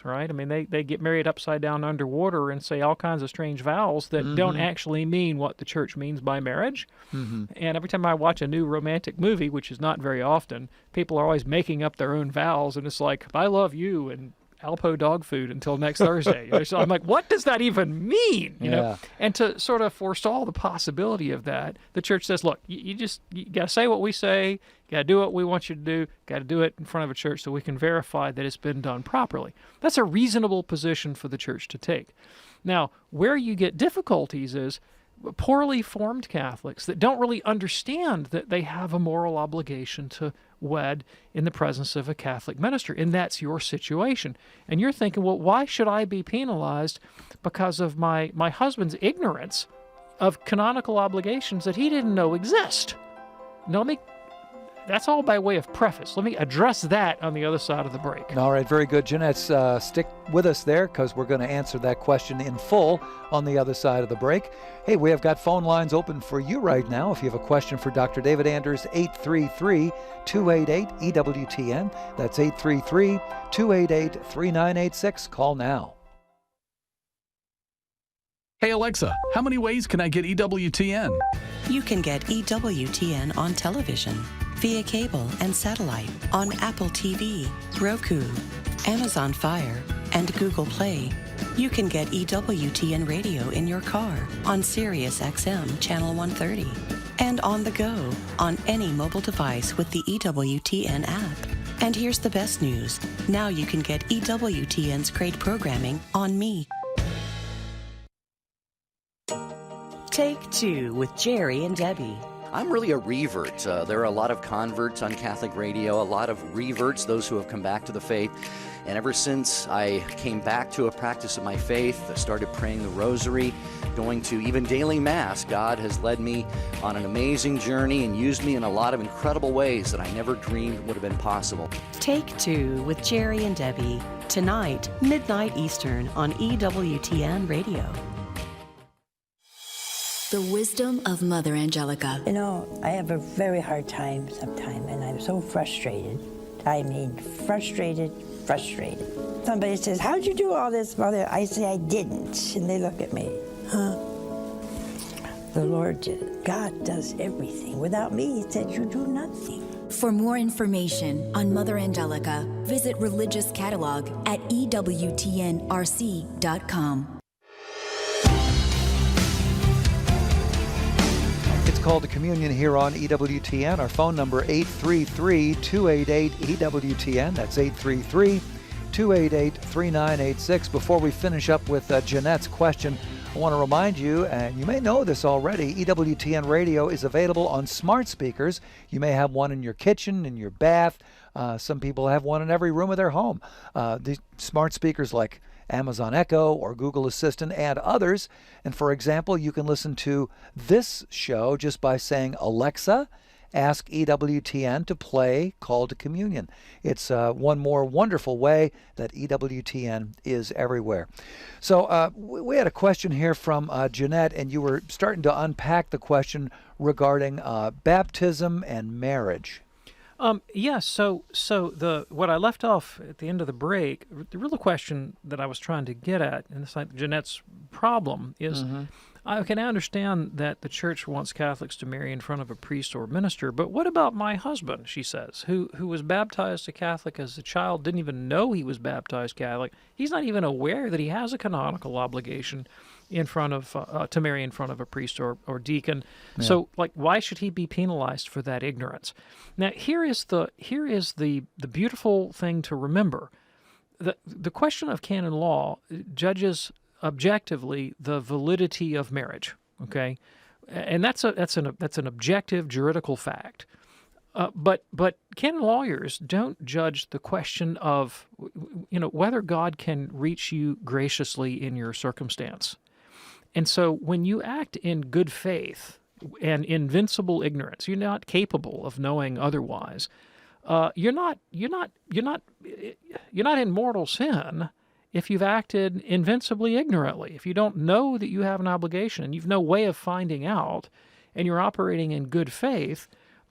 right? I mean, they get married upside down underwater and say all kinds of strange vows that don't actually mean what the church means by marriage. And every time I watch a new romantic movie, which is not very often, people are always making up their own vows, and it's like, I love you, and Alpo dog food until next Thursday. So I'm like, what does that even mean? You know? And to sort of forestall the possibility of that, the church says, look, you got to say what we say, you got to do what we want you to do, got to do it in front of a church so we can verify that it's been done properly. That's a reasonable position for the church to take. Now, where you get difficulties is poorly formed Catholics that don't really understand that they have a moral obligation to wed in the presence of a Catholic minister, and that's your situation. And you're thinking, well, why should I be penalized because of my husband's ignorance of canonical obligations that he didn't know exist? Now, that's all by way of preface. Let me address that on the other side of the break. All right, very good. Jeanette, stick with us there because we're going to answer that question in full on the other side of the break. Hey, we have got phone lines open for you right now. If you have a question for Dr. David Anders, 833-288-EWTN. That's 833-288-3986. Call now. Hey Alexa, how many ways can I get EWTN? You can get EWTN on television, via cable and satellite, on Apple TV, Roku, Amazon Fire, and Google Play. You can get EWTN radio in your car on Sirius XM Channel 130, and on the go on any mobile device with the EWTN app. And here's the best news. Now you can get EWTN's great programming on Me. Take Two with Jerry and Debbie. I'm really a revert. There are a lot of converts on Catholic radio, a lot of reverts, those who have come back to the faith. And ever since I came back to a practice of my faith, I started praying the rosary, going to even daily Mass, God has led me on an amazing journey and used me in a lot of incredible ways that I never dreamed would have been possible. Take Two with Jerry and Debbie, tonight, midnight Eastern on EWTN Radio. The wisdom of Mother Angelica. You know, I have a very hard time sometimes, and I'm so frustrated. I mean, frustrated. Somebody says, how'd you do all this, Mother? I say, I didn't. And they look at me, huh? The Lord did it. God does everything. Without me, He said, you do nothing. For more information on Mother Angelica, visit Religious Catalog at EWTNRC.com. It's called the Communion here on EWTN. Our phone number, 833-288-EWTN. That's 833-288-3986. Before we finish up with Jeanette's question, I want to remind you, and you may know this already, EWTN radio is available on smart speakers. You may have one in your kitchen, in your bath. Some people have one in every room of their home. The smart speakers like Amazon Echo or Google Assistant and others. And for example, you can listen to this show just by saying, Alexa, ask EWTN to play Call to Communion. It's one more wonderful way that EWTN is everywhere. So we had a question here from Jeanette, and you were starting to unpack the question regarding baptism and marriage. Yes. So what I left off at the end of the break, the real question that I was trying to get at, and it's like Jeanette's problem is, I can understand that the church wants Catholics to marry in front of a priest or minister, but what about my husband? She says, who was baptized a Catholic as a child, didn't even know he was baptized Catholic. He's not even aware that he has a canonical obligation in front of to marry in front of a priest or deacon. Yeah. So, like, why should he be penalized for that ignorance? Now, here is the beautiful thing to remember. The question of canon law judges objectively the validity of marriage. Okay, and that's an objective juridical fact. But canon lawyers don't judge the question of whether God can reach you graciously in your circumstance. And so when you act in good faith and invincible ignorance, you're not capable of knowing otherwise. You're not in mortal sin if you've acted invincibly ignorantly. If you don't know that you have an obligation and you've no way of finding out, and you're operating in good faith,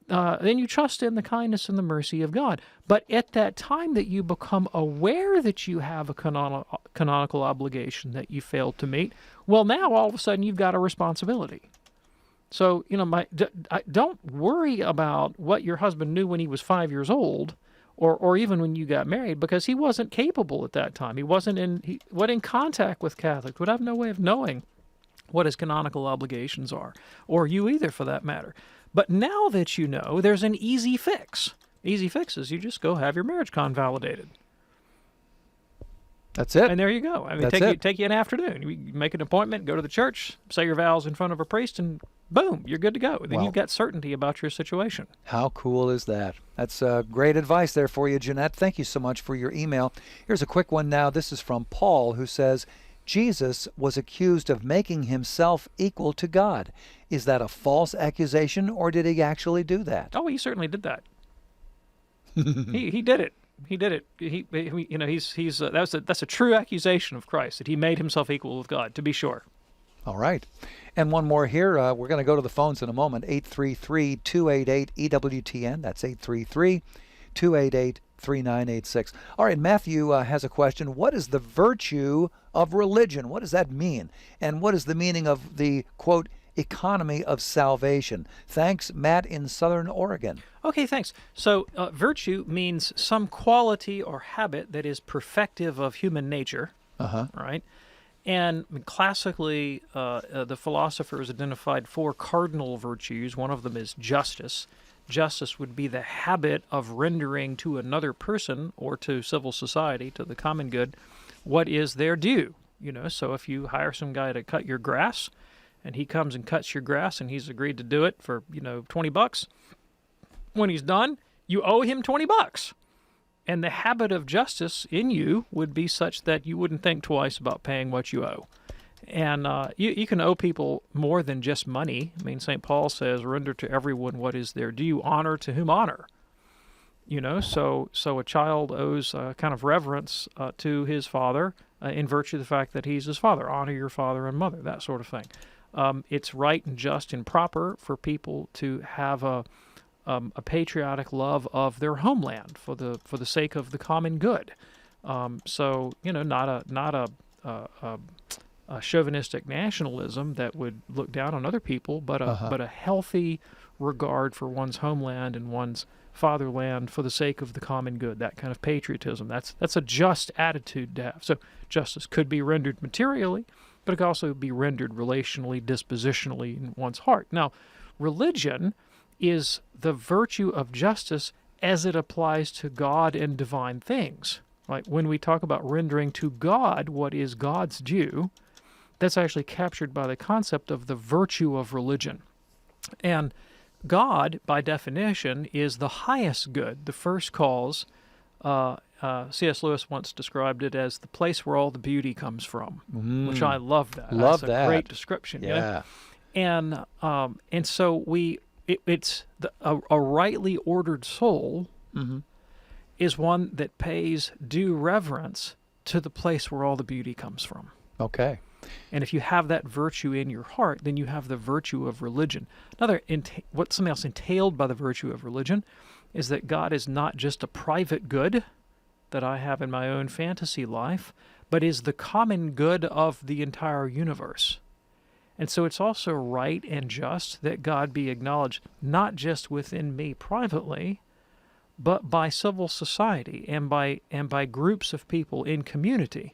then you trust in the kindness and the mercy of God. But at that time that you become aware that you have a canonical obligation that you failed to meet, well, now all of a sudden you've got a responsibility. So, don't worry about what your husband knew when he was 5 years old, or even when you got married, because he wasn't capable at that time. He wasn't in contact with Catholics, would have no way of knowing what his canonical obligations are, or you either, for that matter. But now that you know, there's an easy fix. Easy fix is you just go have your marriage convalidated. That's it. And there you go. I mean, take you an afternoon. You make an appointment, go to the church, say your vows in front of a priest, and boom, you're good to go. Then you've got certainty about your situation. How cool is that? That's great advice there for you, Jeanette. Thank you so much for your email. Here's a quick one now. This is from Paul, who says, Jesus was accused of making himself equal to God. Is that a false accusation, or did he actually do that? Oh, he certainly did that. he did it. He did it. That's a true accusation of Christ, that he made himself equal with God, to be sure. All right. And one more here. We're going to go to the phones in a moment. 833-288-EWTN. That's 833-288-3986. All right, Matthew has a question. What is the virtue of religion? What does that mean? And what is the meaning of the, quote, economy of salvation? Thanks, Matt in Southern Oregon. Okay, thanks. So virtue means some quality or habit that is perfective of human nature, right? And classically, the philosophers identified 4 cardinal virtues. One of them is justice. Justice would be the habit of rendering to another person or to civil society, to the common good, what is their due. So if you hire some guy to cut your grass, and he comes and cuts your grass, and he's agreed to do it for, $20, when he's done, you owe him $20. And the habit of justice in you would be such that you wouldn't think twice about paying what you owe. And you can owe people more than just money. I mean, St. Paul says, render to everyone what is their due, honor to whom honor. So a child owes a kind of reverence to his father in virtue of the fact that he's his father. Honor your father and mother, that sort of thing. It's right and just and proper for people to have a patriotic love of their homeland for the sake of the common good. Not a chauvinistic nationalism that would look down on other people, but a healthy regard for one's homeland and one's fatherland for the sake of the common good. That kind of patriotism. That's a just attitude to have. So justice could be rendered materially, but it could also be rendered relationally, dispositionally in one's heart. Now, religion is the virtue of justice as it applies to God and divine things. Right? When we talk about rendering to God what is God's due, that's actually captured by the concept of the virtue of religion. And God, by definition, is the highest good, the first cause. C.S. Lewis once described it as the place where all the beauty comes from, which I love that. Love That's a great description. Yeah. And so it's a rightly ordered soul is one that pays due reverence to the place where all the beauty comes from. Okay. And if you have that virtue in your heart, then you have the virtue of religion. What's something else entailed by the virtue of religion is that God is not just a private good that I have in my own fantasy life, but is the common good of the entire universe. And so it's also right and just that God be acknowledged not just within me privately, but by civil society and by groups of people in community,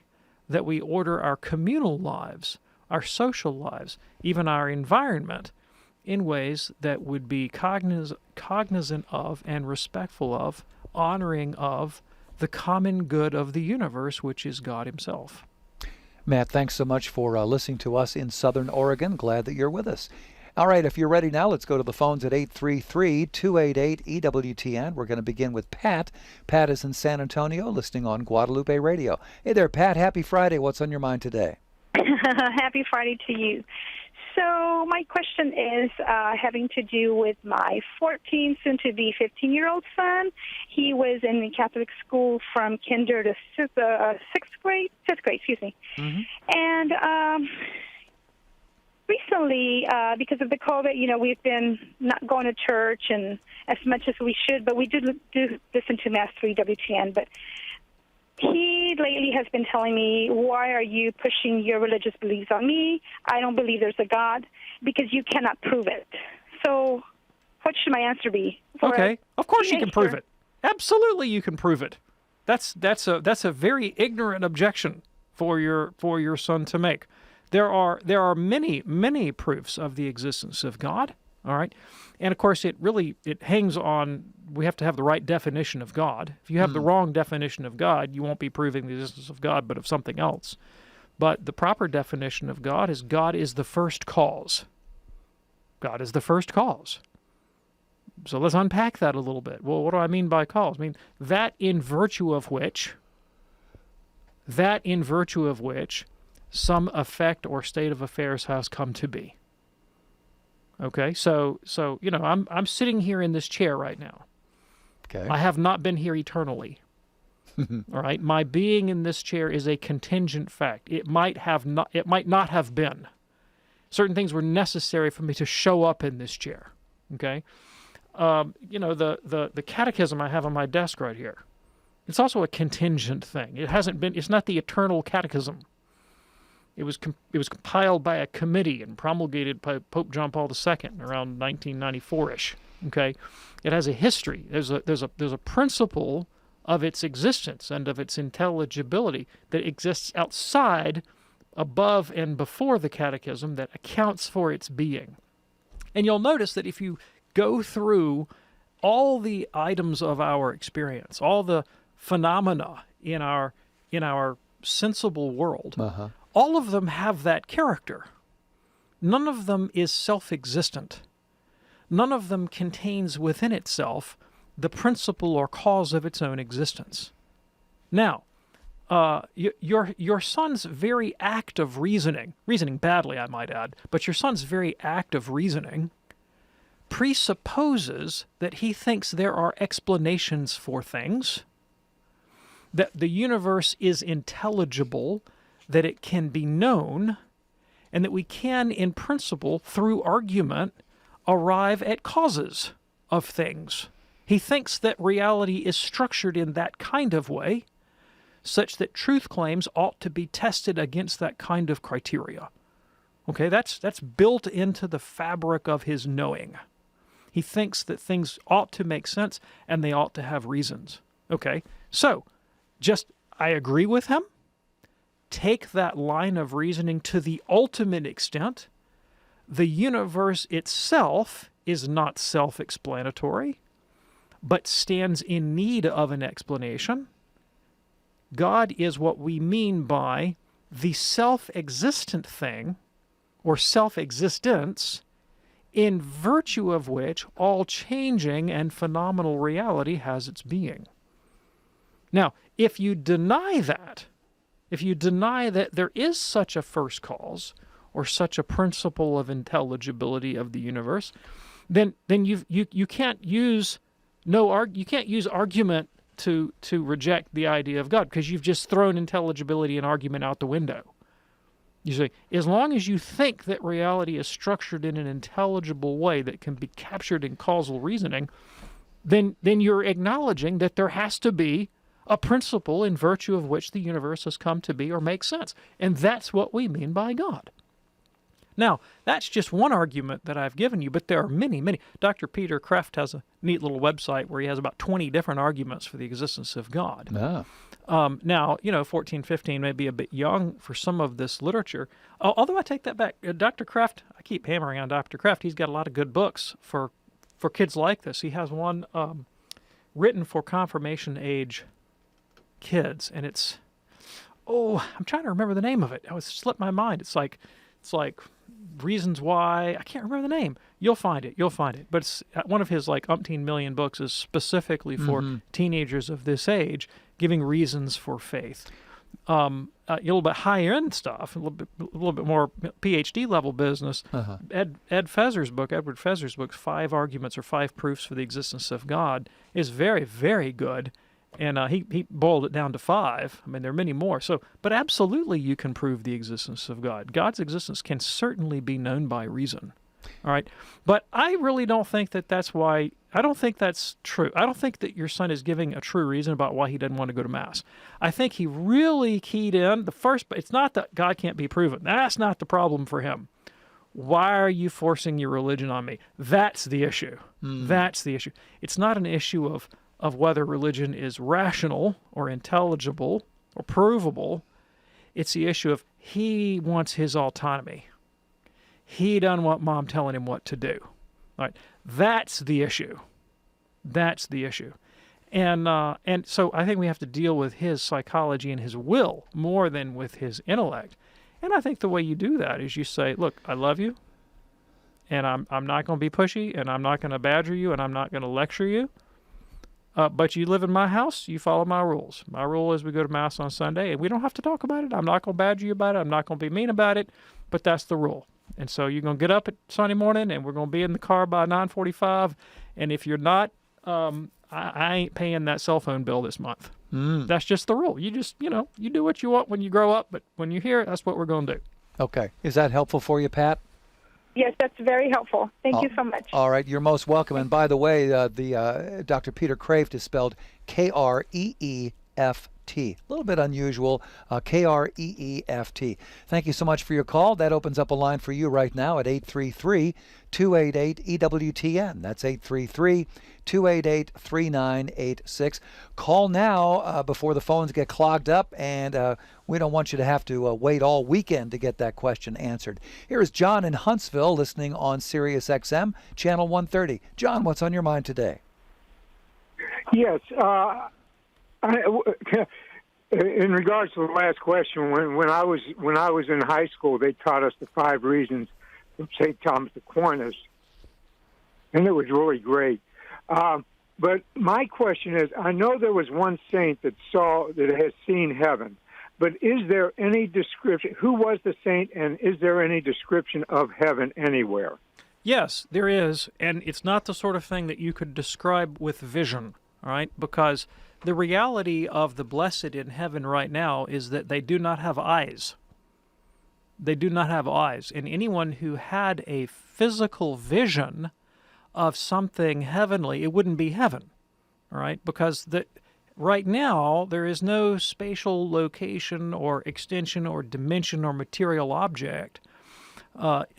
that we order our communal lives, our social lives, even our environment, in ways that would be cognizant of and respectful of, honoring of the common good of the universe, which is God himself. Matt, thanks so much for listening to us in Southern Oregon. Glad that you're with us. All right, if you're ready now, let's go to the phones at 833-288-EWTN. We're going to begin with Pat. Pat is in San Antonio, listening on Guadalupe Radio. Hey there, Pat. Happy Friday. What's on your mind today? Happy Friday to you. So my question is having to do with my 14, soon-to-be 15-year-old son. He was in the Catholic school from kinder to fifth grade, And recently, because of the COVID, we've been not going to church and as much as we should, but we do listen to Mass through EWTN. But he lately has been telling me, why are you pushing your religious beliefs on me? I don't believe there's a God because you cannot prove it. So what should my answer be? Okay, of course you can prove it. Absolutely you can prove it. That's a very ignorant objection for your son to make. There are many proofs of the existence of God, all right? And of course it hangs on, we have to have the right definition of God. If you have the wrong definition of God, you won't be proving the existence of God, but of something else. But the proper definition of God is the first cause. God is the first cause. So let's unpack that a little bit. Well, what do I mean by cause? I mean that in virtue of which some effect or state of affairs has come to be. Okay, so I'm sitting here in this chair right now. Okay. I have not been here eternally. All right, my being in this chair is a contingent fact. It might not have been. Certain things were necessary for me to show up in this chair. Okay, the catechism I have on my desk right here. It's also a contingent thing. It's not the eternal catechism. It was compiled by a committee and promulgated by Pope John Paul II around 1994-ish. Okay, it has a history. There's a principle of its existence and of its intelligibility that exists outside, above, and before the catechism that accounts for its being. And you'll notice that if you go through all the items of our experience, all the phenomena in our sensible world, all of them have that character. None of them is self-existent. None of them contains within itself the principle or cause of its own existence. Now, your son's very act of reasoning badly, I might add, but your son's very act of reasoning presupposes that he thinks there are explanations for things, that the universe is intelligible, that it can be known, and that we can, in principle, through argument, arrive at causes of things. He thinks that reality is structured in that kind of way, such that truth claims ought to be tested against that kind of criteria. Okay, that's built into the fabric of his knowing. He thinks that things ought to make sense and they ought to have reasons. Okay, so I agree with him. Take that line of reasoning to the ultimate extent. The universe itself is not self-explanatory, but stands in need of an explanation. God is what we mean by the self-existent thing, or self-existence, in virtue of which all changing and phenomenal reality has its being. Now, if you deny that there is such a first cause or such a principle of intelligibility of the universe, then you can't use argument to reject the idea of God, because you've just thrown intelligibility and argument out the window. You say, as long as you think that reality is structured in an intelligible way that can be captured in causal reasoning, then you're acknowledging that there has to be a principle in virtue of which the universe has come to be or make sense. And that's what we mean by God. Now, that's just one argument that I've given you, but there are many, many. Dr. Peter Kreeft has a neat little website where he has about 20 different arguments for the existence of God. Ah. Now, 14, 15 may be a bit young for some of this literature. Although I take that back. Dr. Kreeft, I keep hammering on Dr. Kreeft. He's got a lot of good books for kids like this. He has one written for confirmation age kids, and it's, I'm trying to remember the name of it. It slipped my mind. It's like Reasons Why. I can't remember the name. You'll find it. But it's one of his umpteen million books is specifically for teenagers of this age, giving reasons for faith. A little bit higher end stuff, a little bit more PhD level business. Edward Feser's book, 5 Arguments or 5 Proofs for the Existence of God, is very, very good. And he boiled it down to 5. I mean, there are many more. So, but absolutely you can prove the existence of God. God's existence can certainly be known by reason. All right. But I really don't think that that's why, I don't think that's true. I don't think that your son is giving a true reason about why he doesn't want to go to Mass. I think he really keyed in it's not that God can't be proven. That's not the problem for him. Why are you forcing your religion on me? That's the issue. That's the issue. It's not an issue of whether religion is rational or intelligible or provable. It's the issue of he wants his autonomy. He doesn't want mom telling him what to do. All right, that's the issue. That's the issue. And so I think we have to deal with his psychology and his will more than with his intellect. And I think the way you do that is you say, look, I love you, and I'm not going to be pushy, and I'm not going to badger you, and I'm not going to lecture you. But you live in my house, you follow my rules. My rule is we go to Mass on Sunday, and we don't have to talk about it. I'm not going to badger you about it. I'm not going to be mean about it, but that's the rule. And so you're going to get up at Sunday morning, and we're going to be in the car by 9:45. And if you're not, I ain't paying that cell phone bill this month. That's just the rule. You just, you do what you want when you grow up, but when you're here, that's what we're going to do. Okay. Is that helpful for you, Pat? Yes, that's very helpful. Thank you so much. All right. You're most welcome. And by the way, the Dr. Peter Kraft is spelled Kreeft. A little bit unusual, Kreeft. Thank you so much for your call. That opens up a line for you right now at 833-288-EWTN. That's 833-288-3986. Call now before the phones get clogged up, and we don't want you to have to wait all weekend to get that question answered. Here is John in Huntsville listening on Sirius XM, Channel 130. John, what's on your mind today? Yes. In regards to the last question, when I was in high school, they taught us the 5 reasons from St. Thomas Aquinas, and it was really great. But my question is, I know there was one saint that has seen heaven, but is there any description? Who was the saint, and is there any description of heaven anywhere? Yes, there is, and it's not the sort of thing that you could describe with vision, all right? Because the reality of the blessed in heaven right now is that they do not have eyes. They do not have eyes. And anyone who had a physical vision of something heavenly, it wouldn't be heaven, all right? Because right now there is no spatial location or extension or dimension or material object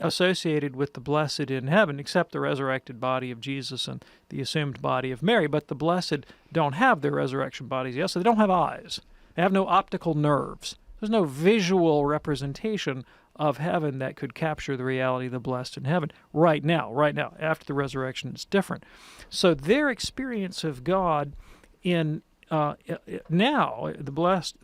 associated with the blessed in heaven, except the resurrected body of Jesus and the assumed body of Mary. But the blessed don't have their resurrection bodies yet, so they don't have eyes. They have no optical nerves. There's no visual representation of heaven that could capture the reality of the blessed in heaven right now. After the resurrection, it's different. So their experience of God in now, the blessed,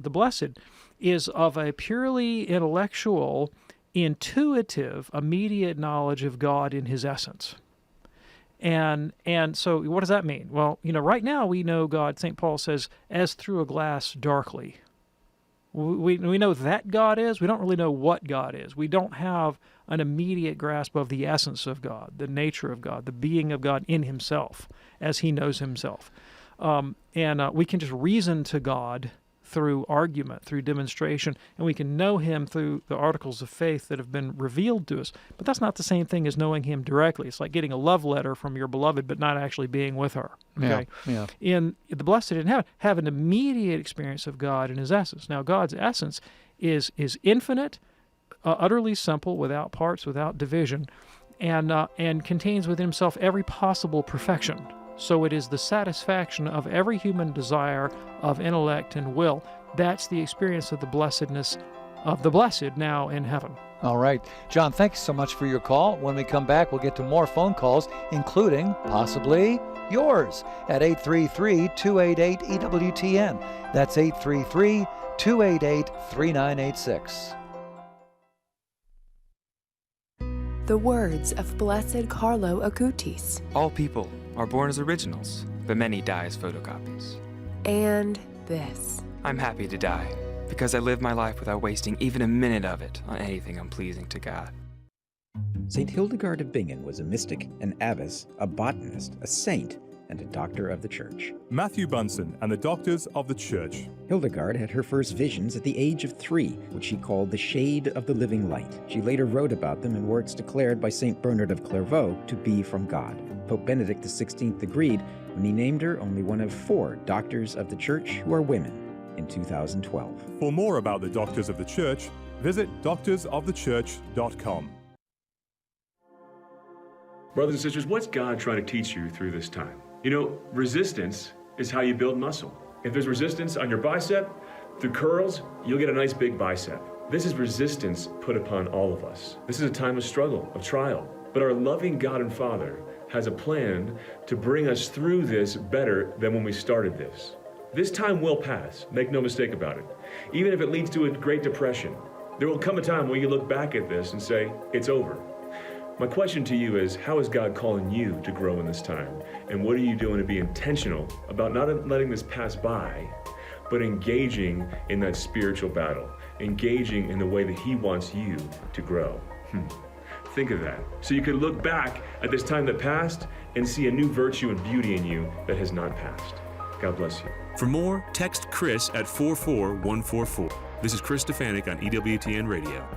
is of a purely intellectual, intuitive, immediate knowledge of God in his essence. And so what does that mean? Well, right now we know God, St. Paul says, as through a glass darkly. We know that God is. We don't really know what God is. We don't have an immediate grasp of the essence of God, the nature of God, the being of God in himself, as he knows himself. And we can just reason to God through argument, through demonstration, and we can know him through the articles of faith that have been revealed to us. But that's not the same thing as knowing him directly. It's like getting a love letter from your beloved, but not actually being with her. Okay? Yeah. In the blessed in heaven have an immediate experience of God in his essence. Now, God's essence is infinite, utterly simple, without parts, without division, and contains within himself every possible perfection. So it is the satisfaction of every human desire of intellect and will. That's the experience of the blessedness of the blessed now in heaven. All right. John, thanks so much for your call. When we come back, we'll get to more phone calls, including possibly yours at 833-288-EWTN. That's 833-288-3986. The words of Blessed Carlo Acutis. All people are born as originals, but many die as photocopies. And this. I'm happy to die, because I live my life without wasting even a minute of it on anything unpleasing to God. St. Hildegard of Bingen was a mystic, an abbess, a botanist, a saint, and a doctor of the Church. Matthew Bunson and the Doctors of the Church. Hildegard had her first visions at the age of 3, which she called the shade of the living light. She later wrote about them in works declared by St. Bernard of Clairvaux to be from God. Pope Benedict XVI agreed when he named her only one of 4 doctors of the Church who are women in 2012. For more about the Doctors of the Church, visit doctorsofthechurch.com. Brothers and sisters, what's God trying to teach you through this time? You know, resistance is how you build muscle. If there's resistance on your bicep, through curls, you'll get a nice big bicep. This is resistance put upon all of us. This is a time of struggle, of trial. But our loving God and Father has a plan to bring us through this better than when we started this. This time will pass, make no mistake about it. Even if it leads to a Great Depression, there will come a time where you look back at this and say, it's over. My question to you is, how is God calling you to grow in this time? And what are you doing to be intentional about not letting this pass by, but engaging in that spiritual battle, engaging in the way that He wants you to grow? Think of that. So you could look back at this time that passed and see a new virtue and beauty in you that has not passed. God bless you. For more, text Chris at 44144. This is Chris Stefanik on EWTN Radio.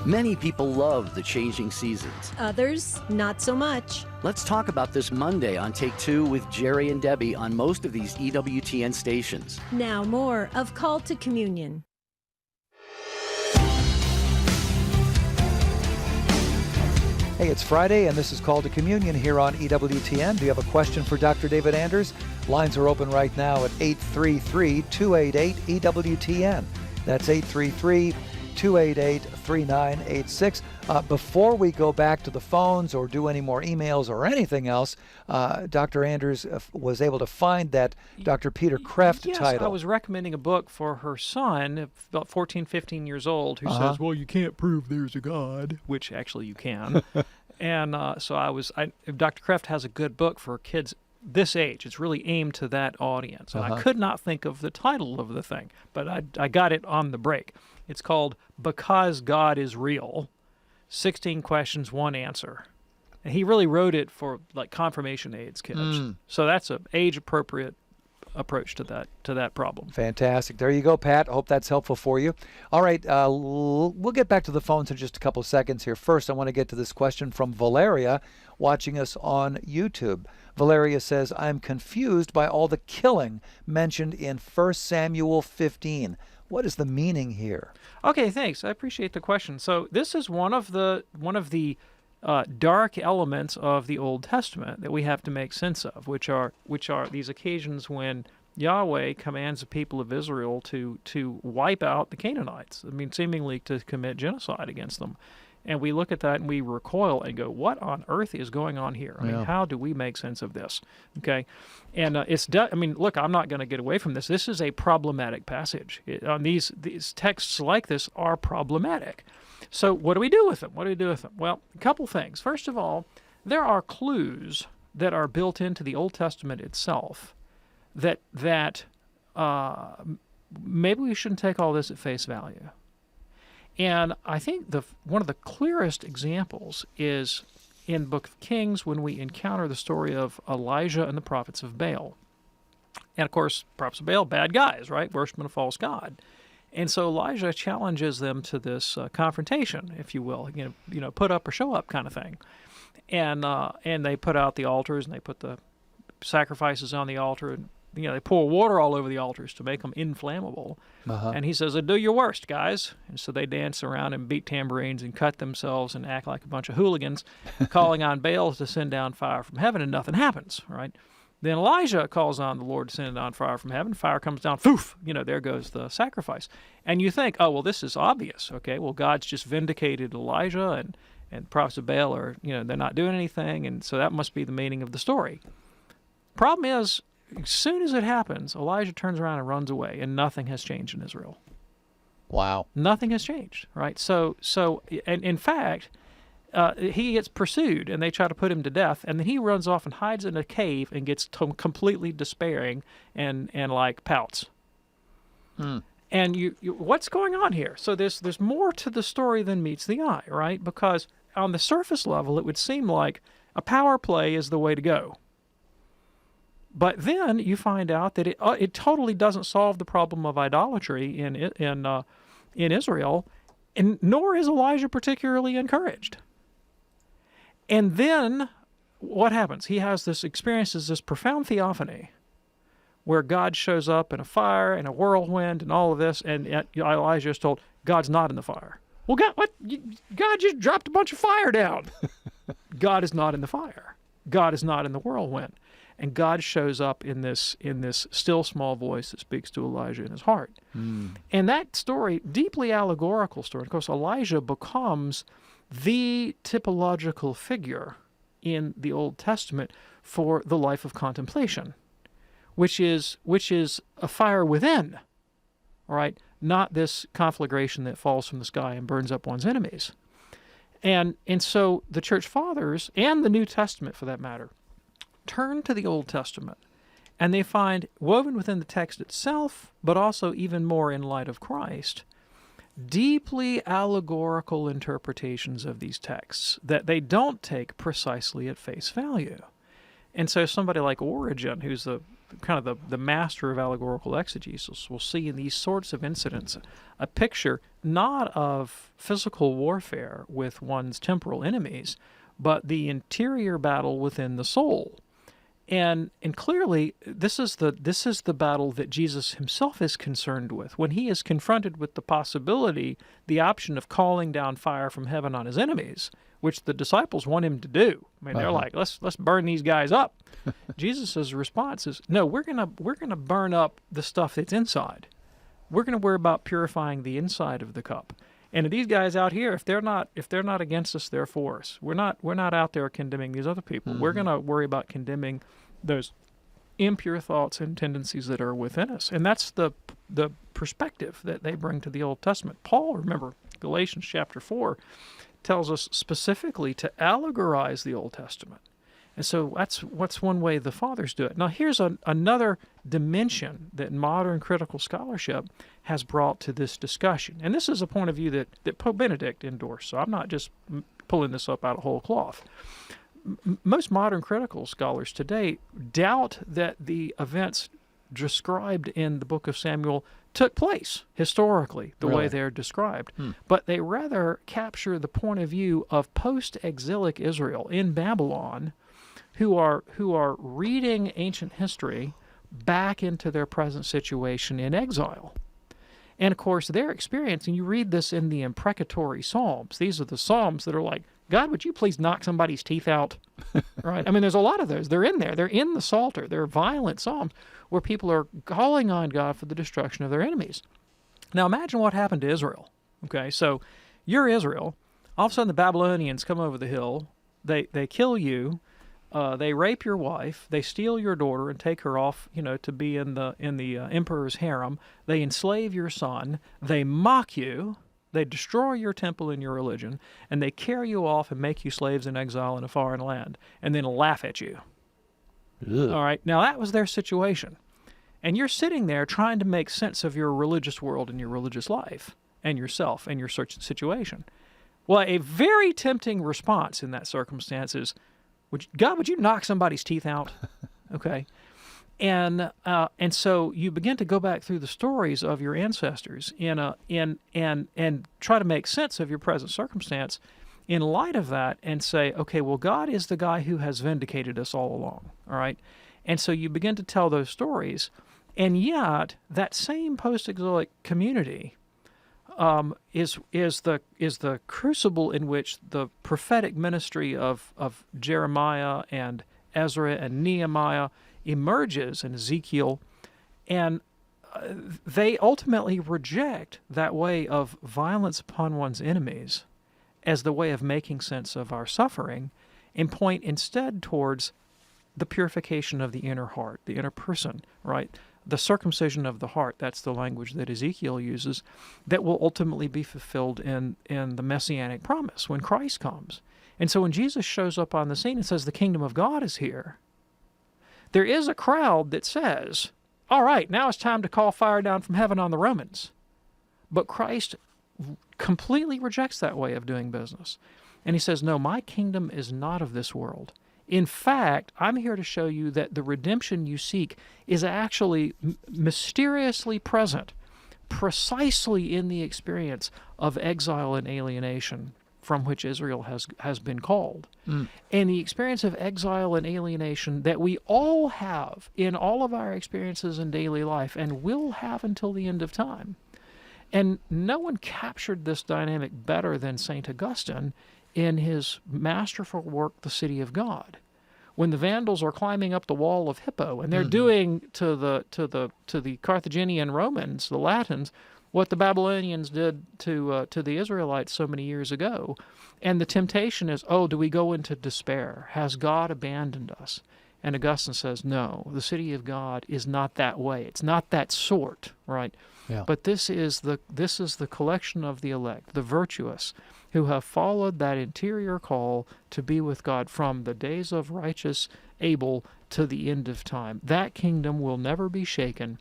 Many people love the changing seasons. Others, not so much. Let's talk about this Monday on Take Two with Jerry and Debbie on most of these EWTN stations. Now more of Call to Communion. Hey, it's Friday, and this is Call to Communion here on EWTN. Do you have a question for Dr. David Anders? Lines are open right now at 833-288-EWTN. That's 833-288-3986. Before we go back to the phones or do any more emails or anything else, Dr. Anders was able to find that Dr. Peter Kreeft yes, title. I was recommending a book for her son, about 14, 15 years old, who says, well, you can't prove there's a God, which actually you can. And so Dr. Kreeft has a good book for kids this age. It's really aimed to that audience. And I could not think of the title of the thing, but I got it on the break. It's called Because God is Real, 16 Questions, 1 Answer. And he really wrote it for like confirmation age kids. So that's an age-appropriate approach to that problem. Fantastic. There you go, Pat. Hope that's helpful for you. All right, we'll get back to the phones in just a couple of seconds here. First, I want to get to this question from Valeria, watching us on YouTube. Valeria says, I'm confused by all the killing mentioned in 1 Samuel 15. What is the meaning here? Okay, thanks. I appreciate the question. So this is one of the dark elements of the Old Testament that we have to make sense of, which are these occasions when Yahweh commands the people of Israel to wipe out the Canaanites. I mean, seemingly to commit genocide against them. And we look at that and we recoil and go, what on earth is going on here? I mean, how do we make sense of this? Okay. And look, I'm not going to get away from this. This is a problematic passage. These texts like this are problematic. So what do we do with them? Well, a couple things. First of all, there are clues that are built into the Old Testament itself that maybe we shouldn't take all this at face value. And I think one of the clearest examples is in the Book of Kings when we encounter the story of Elijah and the prophets of Baal. And of course, prophets of Baal, bad guys, right? Worshiping a false god. And so Elijah challenges them to this confrontation, if you will, put up or show up kind of thing. And they put out the altars and they put the sacrifices on the altar, and they pour water all over the altars to make them inflammable. And he says, do your worst, guys. And so they dance around and beat tambourines and cut themselves and act like a bunch of hooligans, calling on Baal to send down fire from heaven, and nothing happens, right? Then Elijah calls on the Lord to send down fire from heaven. Fire comes down, poof, there goes the sacrifice. And you think, oh, well, this is obvious, okay? Well, God's just vindicated Elijah, and prophets of Baal are, they're not doing anything, and so that must be the meaning of the story. Problem is, as soon as it happens, Elijah turns around and runs away, and nothing has changed in Israel. Wow. Nothing has changed, right? So, and in fact, he gets pursued, and they try to put him to death, and then he runs off and hides in a cave and gets completely despairing and like pouts. And you what's going on here? So there's more to the story than meets the eye, right? Because on the surface level, it would seem like a power play is the way to go. But then you find out that it totally doesn't solve the problem of idolatry in Israel, and nor is Elijah particularly encouraged. And then what happens? He experiences this profound theophany, where God shows up in a fire and a whirlwind and all of this, and Elijah is told, God's not in the fire. Well, God just dropped a bunch of fire down. God is not in the fire. God is not in the whirlwind. And God shows up in this still small voice that speaks to Elijah in his heart. And that story, deeply allegorical story, of course, Elijah becomes the typological figure in the Old Testament for the life of contemplation, which is a fire within, all right, not this conflagration that falls from the sky and burns up one's enemies. And so the Church Fathers, and the New Testament for that matter, turn to the Old Testament, and they find woven within the text itself, but also even more in light of Christ, deeply allegorical interpretations of these texts that they don't take precisely at face value. And so somebody like Origen, who's the master of allegorical exegesis, will see in these sorts of incidents a picture not of physical warfare with one's temporal enemies, but the interior battle within the soul. And clearly, this is the battle that Jesus himself is concerned with when he is confronted with the possibility, the option of calling down fire from heaven on his enemies, which the disciples want him to do. I mean, they're like, let's burn these guys up. Jesus' response is, no, we're gonna burn up the stuff that's inside. We're gonna worry about purifying the inside of the cup. And these guys out here, if they're not against us, they're for us. We're not out there condemning these other people. We're going to worry about condemning those impure thoughts and tendencies that are within us. And that's the perspective that they bring to the Old Testament. Paul, remember, Galatians chapter 4 tells us specifically to allegorize the Old Testament. And so what's one way the fathers do it. Now here's another dimension that modern critical scholarship has brought to this discussion. And this is a point of view that Pope Benedict endorsed, so I'm not just pulling this up out of whole cloth. Most modern critical scholars today doubt that the events described in the book of Samuel took place historically the way they're described, but they rather capture the point of view of post-exilic Israel in Babylon, who are reading ancient history back into their present situation in exile. And of course, their experience, and you read this in the imprecatory Psalms. These are the Psalms that are like, God, would you please knock somebody's teeth out? Right? I mean, there's a lot of those. They're in there. They're in the Psalter. They're violent Psalms where people are calling on God for the destruction of their enemies. Now, imagine what happened to Israel. Okay, so you're Israel. All of a sudden, the Babylonians come over the hill. They kill you. They rape your wife. They steal your daughter and take her off, to be in the emperor's harem. They enslave your son. They mock you. They destroy your temple and your religion, and they carry you off and make you slaves in exile in a foreign land, and then laugh at you. Ugh. All right, now that was their situation. And you're sitting there trying to make sense of your religious world and your religious life and yourself and your situation. Well, a very tempting response in that circumstance is, God, would you knock somebody's teeth out? Okay. And so you begin to go back through the stories of your ancestors and try to make sense of your present circumstance in light of that and say, okay, well, God is the guy who has vindicated us all along, all right? And so you begin to tell those stories, and yet that same post-exilic community is the crucible in which the prophetic ministry of Jeremiah and Ezra and Nehemiah emerges in Ezekiel, and they ultimately reject that way of violence upon one's enemies as the way of making sense of our suffering and point instead towards the purification of the inner heart, the inner person, right? The circumcision of the heart, that's the language that Ezekiel uses, that will ultimately be fulfilled in the messianic promise when Christ comes. And so when Jesus shows up on the scene and says the kingdom of God is here, there is a crowd that says, all right, now it's time to call fire down from heaven on the Romans. But Christ completely rejects that way of doing business. And he says, no, my kingdom is not of this world. In fact, I'm here to show you that the redemption you seek is actually mysteriously present precisely in the experience of exile and alienation from which Israel has been called. And the experience of exile and alienation that we all have in all of our experiences in daily life and will have until the end of time. And no one captured this dynamic better than St. Augustine in his masterful work, The City of God. When the Vandals are climbing up the wall of Hippo and they're doing to the Carthaginian Romans, the Latins, what the Babylonians did to the Israelites so many years ago, and the temptation is, oh, do we go into despair? Has God abandoned us? And Augustine says, no, the city of God is not that way. It's not that sort, right? Yeah. But this is the collection of the elect, the virtuous, who have followed that interior call to be with God from the days of righteous Abel to the end of time. That kingdom will never be shaken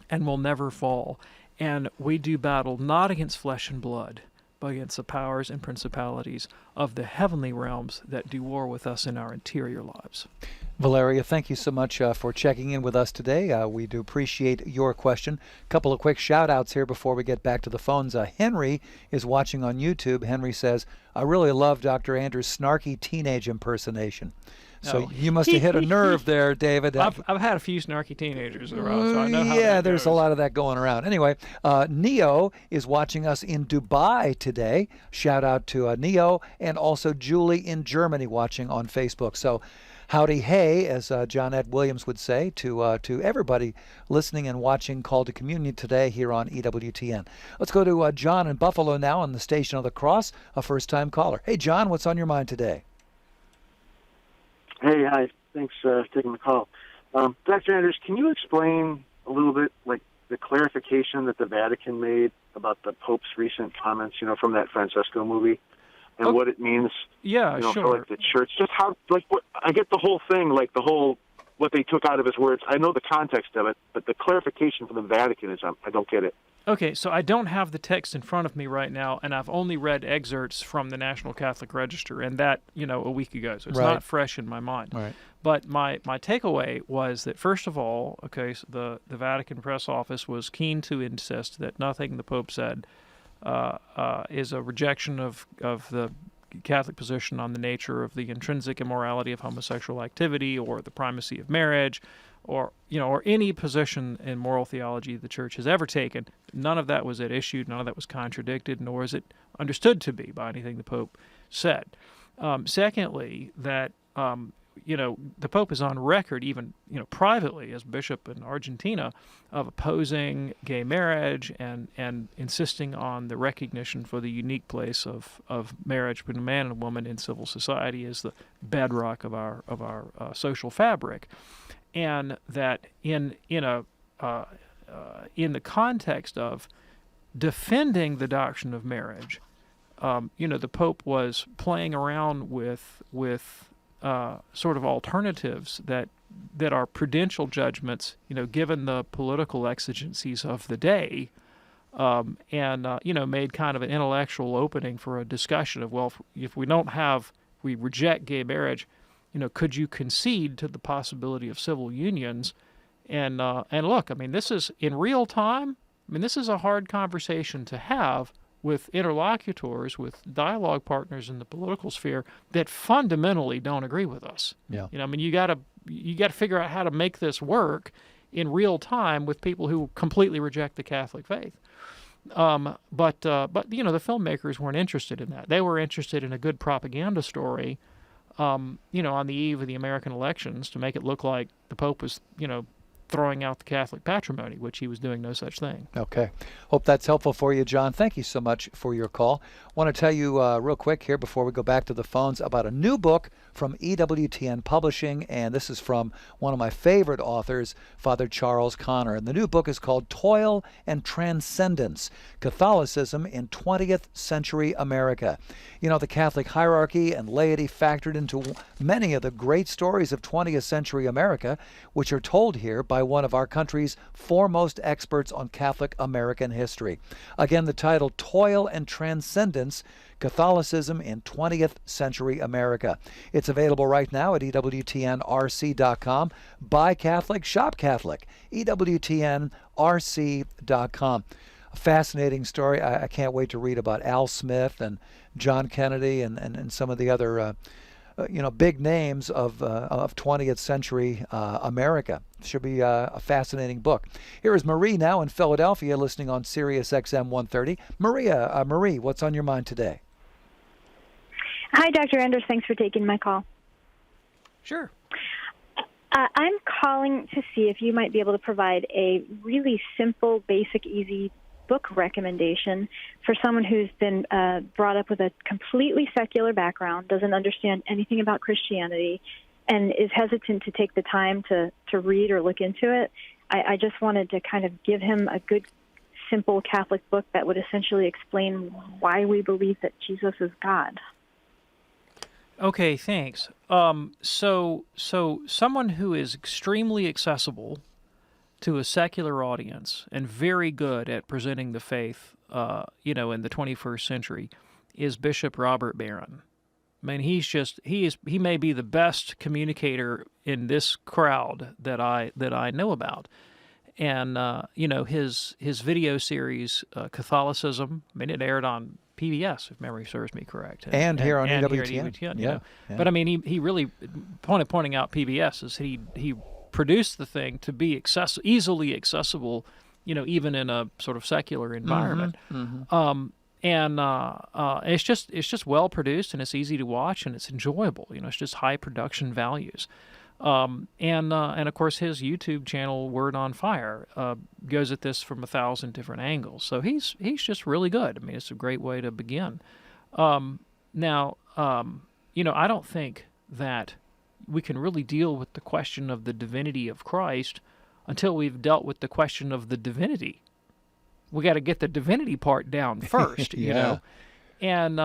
and will never fall. And we do battle not against flesh and blood, but against the powers and principalities of the heavenly realms that do war with us in our interior lives. Valeria, thank you so much for checking in with us today. We do appreciate your question. A couple of quick shout-outs here before we get back to the phones. Henry is watching on YouTube. Henry says, I really love Dr. Andrews' snarky teenage impersonation. So you must have hit a nerve there, David. I've had a few snarky teenagers around, so I know how that there's goes. a lot of that going around. Anyway, Neo is watching us in Dubai today. Shout out to Neo, and also Julie in Germany watching on Facebook. So howdy hey, as Johnette Williams would say, to everybody listening and watching Call to Communion today here on EWTN. Let's go to John in Buffalo now on the Station of the Cross, a first-time caller. Hey, John, what's on your mind today? Hey, hi. Thanks for taking the call. Dr. Andrews, can you explain a little bit, like, the clarification that the Vatican made about the Pope's recent comments, from that Francesco movie, and what it means, sure. for, like, the church? Just how, like, what I get the whole thing, like, what they took out of his words. I know the context of it, but the clarification from the Vatican is, I don't get it. Okay, so I don't have the text in front of me right now, and I've only read excerpts from the National Catholic Register, and that, a week ago, so it's not fresh in my mind. Right. But my takeaway was that, first of all, so the Vatican press office was keen to insist that nothing the Pope said is a rejection of the Catholic position on the nature of the intrinsic immorality of homosexual activity or the primacy of marriage, or any position in moral theology the Church has ever taken. None of that was at issue. None of that was contradicted, nor is it understood to be by anything the Pope said. Secondly, that the Pope is on record, even privately as bishop in Argentina, of opposing gay marriage and insisting on the recognition for the unique place of marriage between a man and a woman in civil society as the bedrock of our social fabric. And that in the context of defending the doctrine of marriage, the Pope was playing around with sort of alternatives that are prudential judgments, given the political exigencies of the day, and made kind of an intellectual opening for a discussion of, well, if we reject gay marriage, could you concede to the possibility of civil unions? And look, this is in real time. This is a hard conversation to have with interlocutors, with dialogue partners in the political sphere that fundamentally don't agree with us. Yeah. You got to figure out how to make this work in real time with people who completely reject the Catholic faith. But the filmmakers weren't interested in that. They were interested in a good propaganda story. On the eve of the American elections, to make it look like the Pope was, throwing out the Catholic patrimony, which he was doing no such thing. Okay. Hope that's helpful for you, John. Thank you so much for your call. I want to tell you real quick here before we go back to the phones about a new book from EWTN Publishing, and this is from one of my favorite authors, Father Charles Connor. And the new book is called Toil and Transcendence, Catholicism in 20th Century America. The Catholic hierarchy and laity factored into many of the great stories of 20th century America, which are told here by by one of our country's foremost experts on Catholic American history. Again, the title, Toil and Transcendence, Catholicism in 20th Century America. It's available right now at EWTNRC.com. Buy Catholic, shop Catholic. EWTNRC.com. A fascinating story. I can't wait to read about Al Smith and John Kennedy and some of the other big names of 20th century America. Should be a fascinating book. Here is Marie now in Philadelphia, listening on Sirius XM 130. Marie, what's on your mind today? Hi, Dr. Anders. Thanks for taking my call. Sure. I'm calling to see if you might be able to provide a really simple, basic, easy book recommendation for someone who's been brought up with a completely secular background, doesn't understand anything about Christianity, and is hesitant to take the time to read or look into it. I just wanted to kind of give him a good, simple Catholic book that would essentially explain why we believe that Jesus is God. Okay, thanks. So someone who is extremely accessible to a secular audience and very good at presenting the faith, in the 21st century, is Bishop Robert Barron. I mean, he may be the best communicator in this crowd that I know about, and his video series Catholicism. I mean, it aired on PBS, if memory serves me correct, and here on EWTN. Here at EWTN, yeah. But I mean, he really pointing out PBS is he produced the thing to be easily accessible, even in a sort of secular environment. Mm-hmm. It's just well produced, and it's easy to watch, and it's enjoyable. It's just high production values. And of course his YouTube channel, Word on Fire, goes at this from 1,000 different angles. So he's just really good. I mean, it's a great way to begin. I don't think that we can really deal with the question of the divinity of Christ until we've dealt with the question of the divinity. We got to get the divinity part down first, you know. And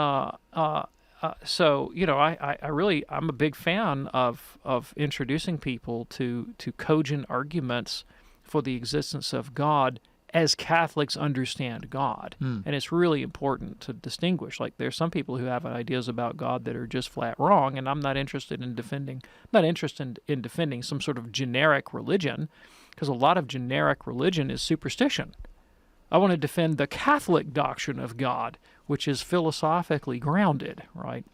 so, I'm a big fan of introducing people to cogent arguments for the existence of God as Catholics understand God. And it's really important to distinguish. Like, there's some people who have ideas about God that are just flat wrong, and I'm not interested in defending some sort of generic religion, because a lot of generic religion is superstition. I want to defend the Catholic doctrine of God, which is philosophically grounded, right?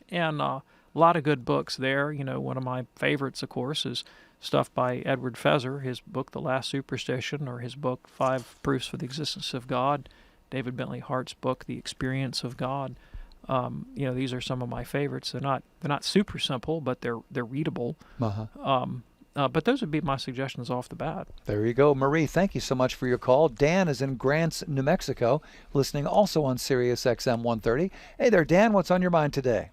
And a lot of good books there. One of my favorites, of course, is stuff by Edward Feser, his book, The Last Superstition, or his book, 5 Proofs for the Existence of God, David Bentley Hart's book, The Experience of God. These are some of my favorites. They're not super simple, but they're readable. But those would be my suggestions off the bat. There you go. Marie, thank you so much for your call. Dan is in Grants, New Mexico, listening also on Sirius XM 130. Hey there, Dan. What's on your mind today?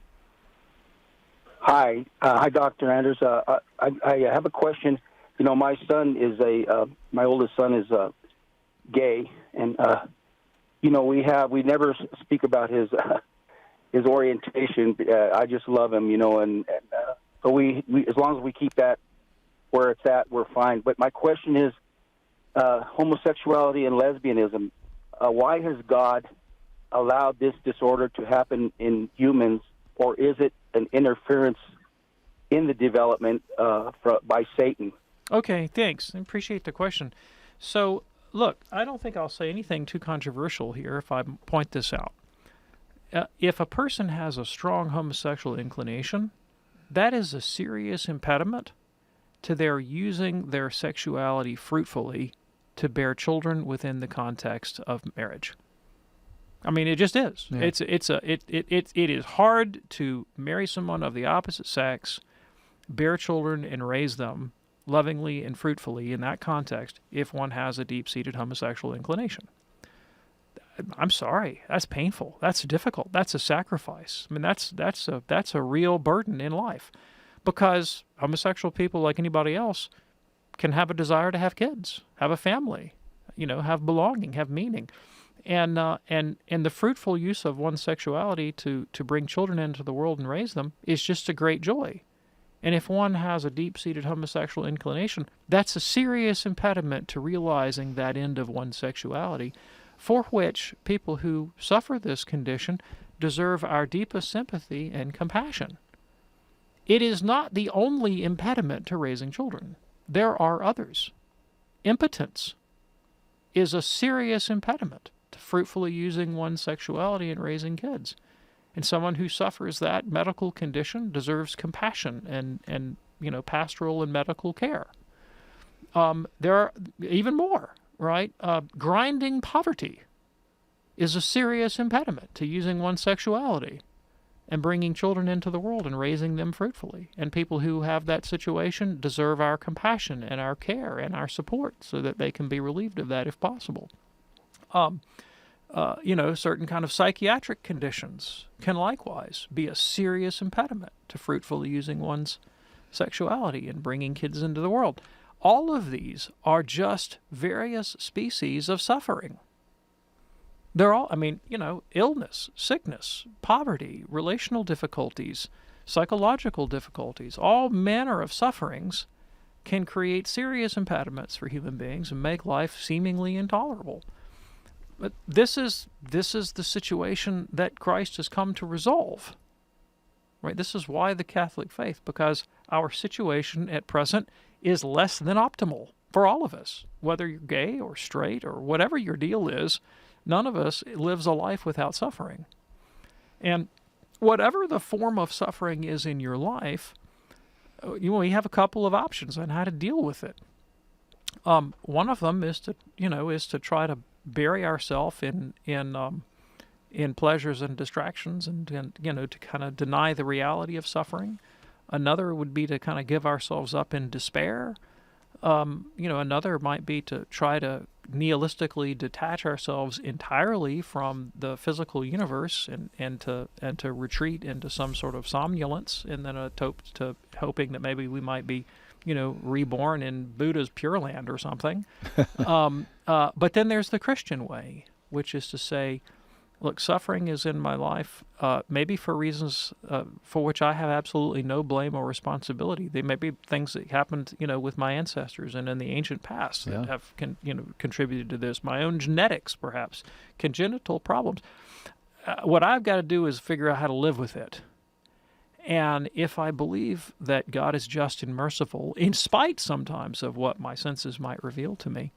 Hi, Dr. Anders. I have a question. My son is my oldest son is gay, and we never speak about his orientation. I just love him, and so we as long as we keep that where it's at, we're fine. But my question is, homosexuality and lesbianism. Why has God allowed this disorder to happen in humans, or is it an interference in the development by Satan? Okay, thanks. I appreciate the question. So, look, I don't think I'll say anything too controversial here if I point this out. If a person has a strong homosexual inclination, that is a serious impediment to their using their sexuality fruitfully to bear children within the context of marriage. I mean, it just is. Yeah. It is hard to marry someone of the opposite sex, bear children, and raise them lovingly and fruitfully in that context if one has a deep-seated homosexual inclination. I'm sorry. That's painful. That's difficult. That's a sacrifice. I mean, that's a real burden in life, because homosexual people, like anybody else, can have a desire to have kids, have a family, have belonging, have meaning. And the fruitful use of one's sexuality to bring children into the world and raise them is just a great joy. And if one has a deep-seated homosexual inclination, that's a serious impediment to realizing that end of one's sexuality, for which people who suffer this condition deserve our deepest sympathy and compassion. It is not the only impediment to raising children. There are others. Impotence is a serious impediment to fruitfully using one's sexuality and raising kids. And someone who suffers that medical condition deserves compassion and pastoral and medical care. There are even more, right? Grinding poverty is a serious impediment to using one's sexuality and bringing children into the world and raising them fruitfully. And people who have that situation deserve our compassion and our care and our support so that they can be relieved of that if possible. Certain kind of psychiatric conditions can likewise be a serious impediment to fruitfully using one's sexuality and bringing kids into the world. All of these are just various species of suffering. They're all, illness, sickness, poverty, relational difficulties, psychological difficulties, all manner of sufferings can create serious impediments for human beings and make life seemingly intolerable. But this is the situation that Christ has come to resolve. Right? This is why the Catholic faith, because our situation at present is less than optimal for all of us. Whether you're gay or straight or whatever your deal is, none of us lives a life without suffering. And whatever the form of suffering is in your life, we have a couple of options on how to deal with it. One of them is to try to bury ourselves in pleasures and distractions and to kind of deny the reality of suffering. Another would be to kind of give ourselves up in despair. Another might be to try to nihilistically detach ourselves entirely from the physical universe and to retreat into some sort of somnolence, and then to hoping that maybe we might be reborn in Buddha's Pure Land or something. But then there's the Christian way, which is to say, look, suffering is in my life, maybe for reasons for which I have absolutely no blame or responsibility. They may be things that happened, with my ancestors and in the ancient past that have contributed to this. My own genetics, perhaps, congenital problems. What I've got to do is figure out how to live with it. And if I believe that God is just and merciful, in spite sometimes of what my senses might reveal to me,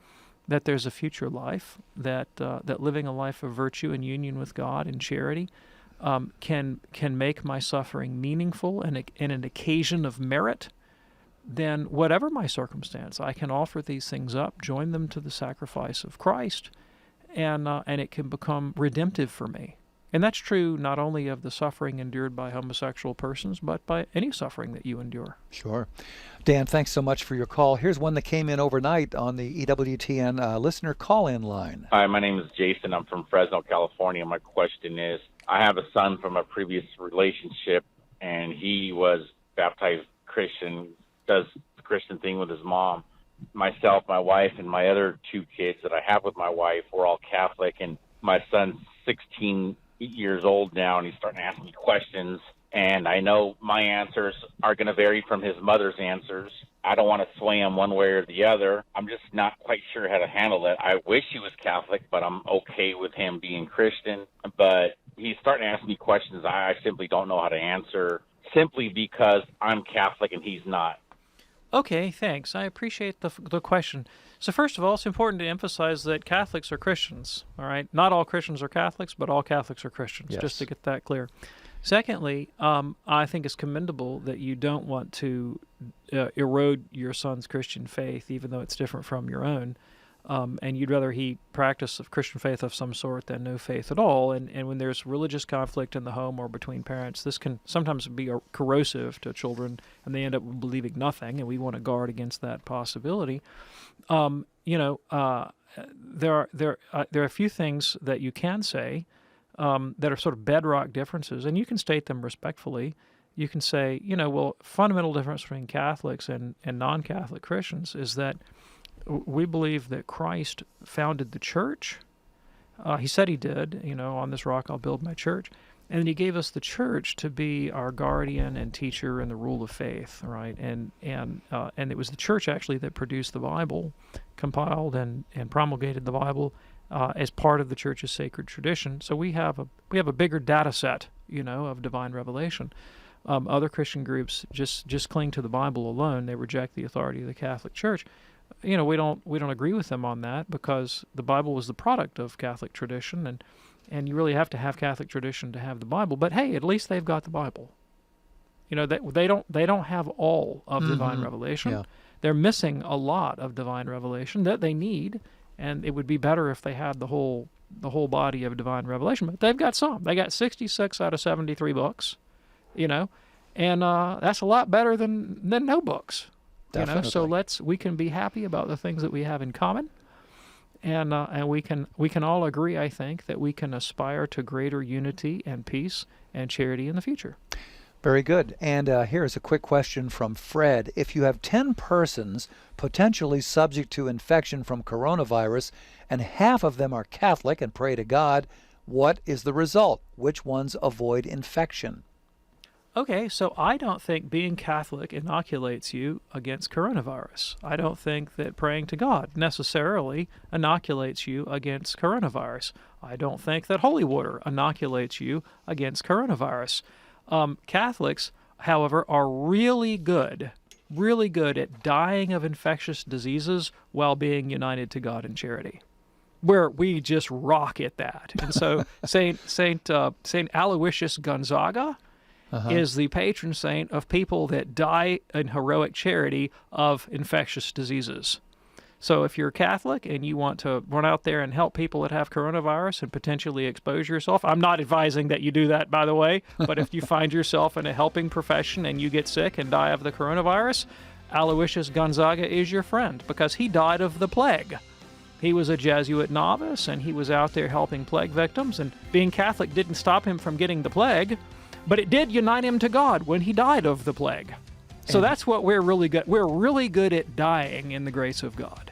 that there's a future life, that living a life of virtue and union with God and charity can make my suffering meaningful and an occasion of merit, then whatever my circumstance, I can offer these things up, join them to the sacrifice of Christ, and it can become redemptive for me. And that's true not only of the suffering endured by homosexual persons, but by any suffering that you endure. Sure. Dan, thanks so much for your call. Here's one that came in overnight on the EWTN listener call-in line. Hi, my name is Jason. I'm from Fresno, California. My question is, I have a son from a previous relationship, and he was baptized Christian, does the Christian thing with his mom. Myself, my wife, and my other two kids that I have with my wife, we're all Catholic, and my son's 16 years old now, and he's starting to ask me questions, and I know my answers are going to vary from his mother's answers. I don't want to sway him one way or the other. I'm just not quite sure how to handle it. I wish he was Catholic, but I'm okay with him being Christian. But he's starting to ask me questions I simply don't know how to answer, simply because I'm Catholic and he's not. Okay, thanks. I appreciate the question. So first of all, it's important to emphasize that Catholics are Christians, all right? Not all Christians are Catholics, but all Catholics are Christians, just to get that clear. Secondly, I think it's commendable that you don't want to erode your son's Christian faith, even though it's different from your own, and you'd rather he practice of Christian faith of some sort than no faith at all. And when there's religious conflict in the home or between parents, this can sometimes be corrosive to children, and they end up believing nothing, and we want to guard against that possibility. There are a few things that you can say that are sort of bedrock differences, and you can state them respectfully. You can say, fundamental difference between Catholics and non-Catholic Christians is that we believe that Christ founded the church. He said he did, on this rock I'll build my church. And he gave us the church to be our guardian and teacher in the rule of faith, right? And it was the church actually that produced the Bible, compiled and promulgated the Bible as part of the church's sacred tradition. So we have a bigger data set, of divine revelation. Other Christian groups just cling to the Bible alone. They reject the authority of the Catholic Church. We don't agree with them on that, because the Bible was the product of Catholic tradition, and you really have to have Catholic tradition to have the Bible. But hey, at least they've got the Bible. They don't have all of divine revelation. Yeah. They're missing a lot of divine revelation that they need, and it would be better if they had the whole body of divine revelation. But they've got some. They got 66 out of 73 books, and that's a lot better than no books. Definitely. So we can be happy about the things that we have in common. And we can all agree, I think, that we can aspire to greater unity and peace and charity in the future. Very good. And here's a quick question from Fred. If you have 10 persons potentially subject to infection from coronavirus and half of them are Catholic and pray to God, what is the result? Which ones avoid infection? Okay, so I don't think being Catholic inoculates you against coronavirus. I don't think that praying to God necessarily inoculates you against coronavirus. I don't think that holy water inoculates you against coronavirus. Catholics, however, are really good at dying of infectious diseases while being united to God in charity, where we just rock at that. And so Saint Aloysius Gonzaga is the patron saint of people that die in heroic charity of infectious diseases. So if you're Catholic and you want to run out there and help people that have coronavirus and potentially expose yourself, I'm not advising that you do that, by the way, but if you find yourself in a helping profession and you get sick and die of the coronavirus, Aloysius Gonzaga is your friend, because he died of the plague. He was a Jesuit novice, and he was out there helping plague victims, and being Catholic didn't stop him from getting the plague, but it did unite him to God when he died of the plague. So that's what we're really good. We're really good at dying in the grace of God.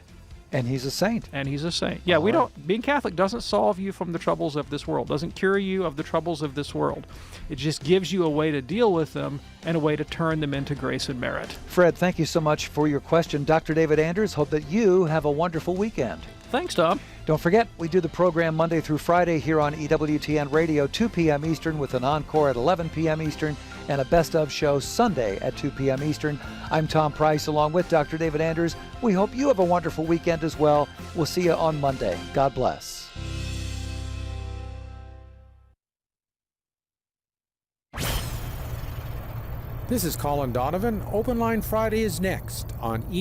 And he's a saint. And he's a saint. Yeah, being Catholic doesn't solve you from the troubles of this world, doesn't cure you of the troubles of this world. It just gives you a way to deal with them and a way to turn them into grace and merit. Fred, thank you so much for your question. Dr. David Anders, hope that you have a wonderful weekend. Thanks, Tom. Don't forget, we do the program Monday through Friday here on EWTN Radio, 2 p.m. Eastern, with an encore at 11 p.m. Eastern, and a best of show Sunday at 2 p.m. Eastern. I'm Tom Price, along with Dr. David Anders. We hope you have a wonderful weekend as well. We'll see you on Monday. God bless. This is Colin Donovan. Open Line Friday is next on